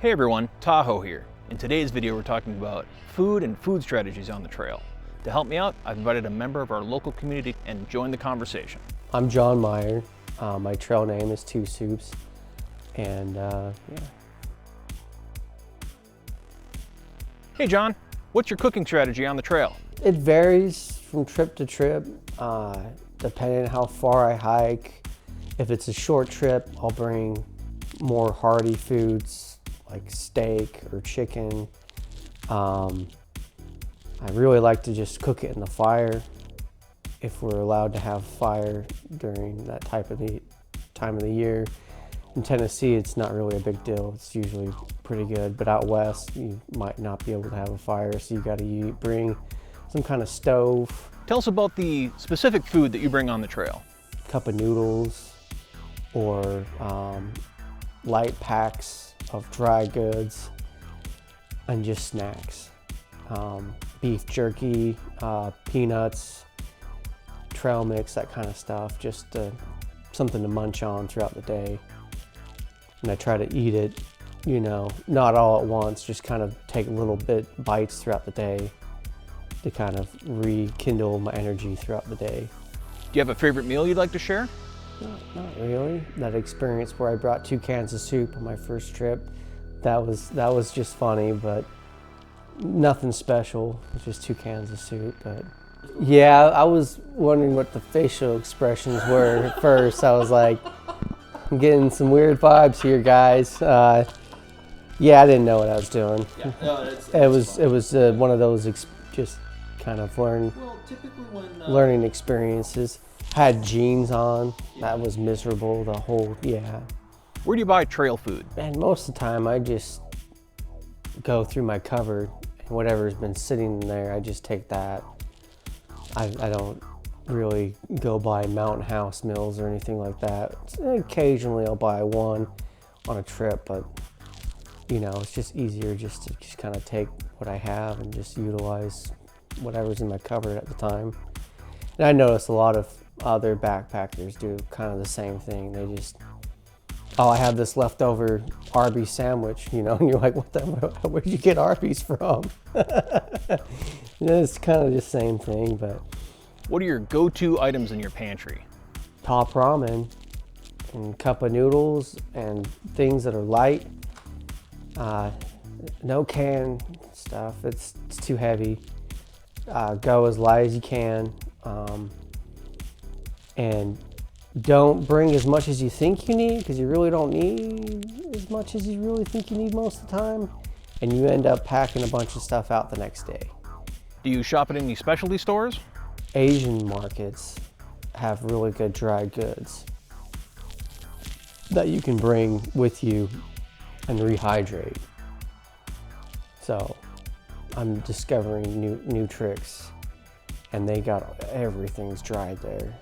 Hey everyone, Tahoe here. In today's video we're talking about food and food strategies on the trail. To help me out, I've invited a member of our local community and join the conversation. I'm John Meyer. My trail name is Two Soups, and yeah. Hey John, what's your cooking strategy on the trail? It varies from trip to trip, depending on how far I hike. If it's a short trip, I'll bring more hearty foods like steak or chicken. I really like to just cook it in the fire if we're allowed to have fire during that time of the year. In Tennessee, it's not really a big deal. It's usually pretty good, but out west, you might not be able to have a fire, so you got to bring some kind of stove. Tell us about the specific food that you bring on the trail. Cup of noodles, or light packs of dry goods, and just snacks. Beef jerky, peanuts, trail mix, that kind of stuff, just something to munch on throughout the day. And I try to eat it, you know, not all at once, just kind of take little bites throughout the day to kind of rekindle my energy throughout the day. Do you have a favorite meal you'd like to share? Not really. That experience where I brought 2 cans of soup on my first trip, that was just funny, but nothing special. It was just 2 cans of soup. But yeah, I was wondering what the facial expressions were at first. I was like, I'm getting some weird vibes here, guys. Yeah, I didn't know what I was doing. Yeah, no, it was one of those just kind of learning experiences. Had jeans on. That was miserable. The whole, yeah. Where do you buy trail food? And most of the time, I just go through my cupboard, and whatever's been sitting there, I just take that. I don't really go buy Mountain House meals or anything like that. Occasionally, I'll buy one on a trip, but you know, it's just easier just to kind of take what I have and just utilize whatever's in my cupboard at the time. And I notice a lot of other backpackers do kind of the same thing. They just, oh, I have this leftover Arby's sandwich, you know, and you're like, where did you get Arby's from? It's kind of the same thing, but. What are your go-to items in your pantry? Top ramen and cup of noodles and things that are light. No canned stuff, it's too heavy. Go as light as you can. And don't bring as much as you think you need, because you really don't need as much as you really think you need most of the time. And you end up packing a bunch of stuff out the next day. Do you shop at any specialty stores? Asian markets have really good dry goods that you can bring with you and rehydrate. So I'm discovering new tricks, and they got everything's dried there.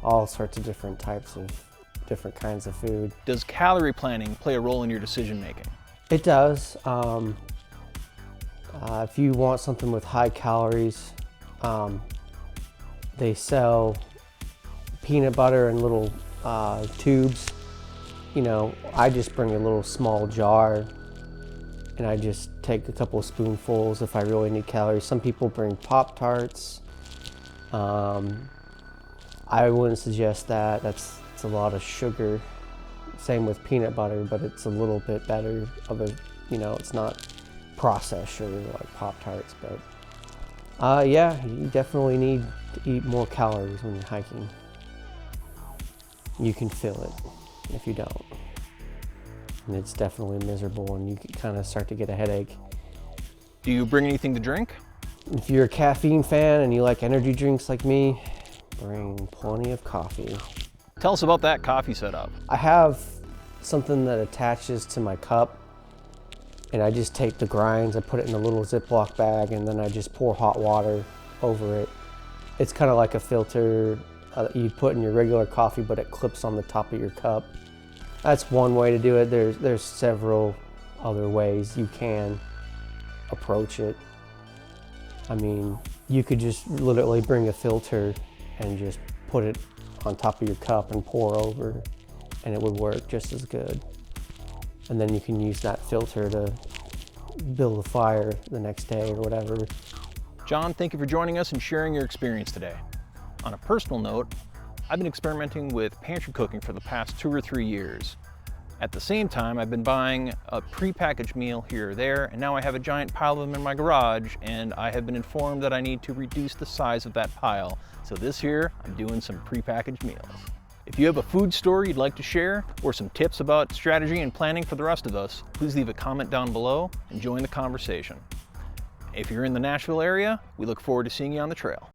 All sorts of different kinds of food. Does calorie planning play a role in your decision making? It does. If you want something with high calories, they sell peanut butter in little tubes. You know, I just bring a little small jar, and I just take a couple of spoonfuls if I really need calories. Some people bring Pop-Tarts. I wouldn't suggest that. It's a lot of sugar. Same with peanut butter, but it's a little bit better of a, you know, it's not processed sugar like Pop-Tarts, but yeah, you definitely need to eat more calories when you're hiking. You can feel it if you don't. And it's definitely miserable, and you can kind of start to get a headache. Do you bring anything to drink? If you're a caffeine fan and you like energy drinks like me, bring plenty of coffee. Tell us about that coffee setup. I have something that attaches to my cup, and I just take the grinds, I put it in a little Ziploc bag, and then I just pour hot water over it. It's kind of like a filter you'd put in your regular coffee, but it clips on the top of your cup. That's one way to do it. There's several other ways you can approach it. I mean, you could just literally bring a filter and just put it on top of your cup and pour over, and it would work just as good. and then you can use that filter to build a fire the next day or whatever. John, thank you for joining us and sharing your experience today. On a personal note, I've been experimenting with pantry cooking for the past 2 or 3 years. At the same time, I've been buying a prepackaged meal here or there, and now I have a giant pile of them in my garage, and I have been informed that I need to reduce the size of that pile. So this year, I'm doing some prepackaged meals. If you have a food story you'd like to share, or some tips about strategy and planning for the rest of us, please leave a comment down below and join the conversation. If you're in the Nashville area, we look forward to seeing you on the trail.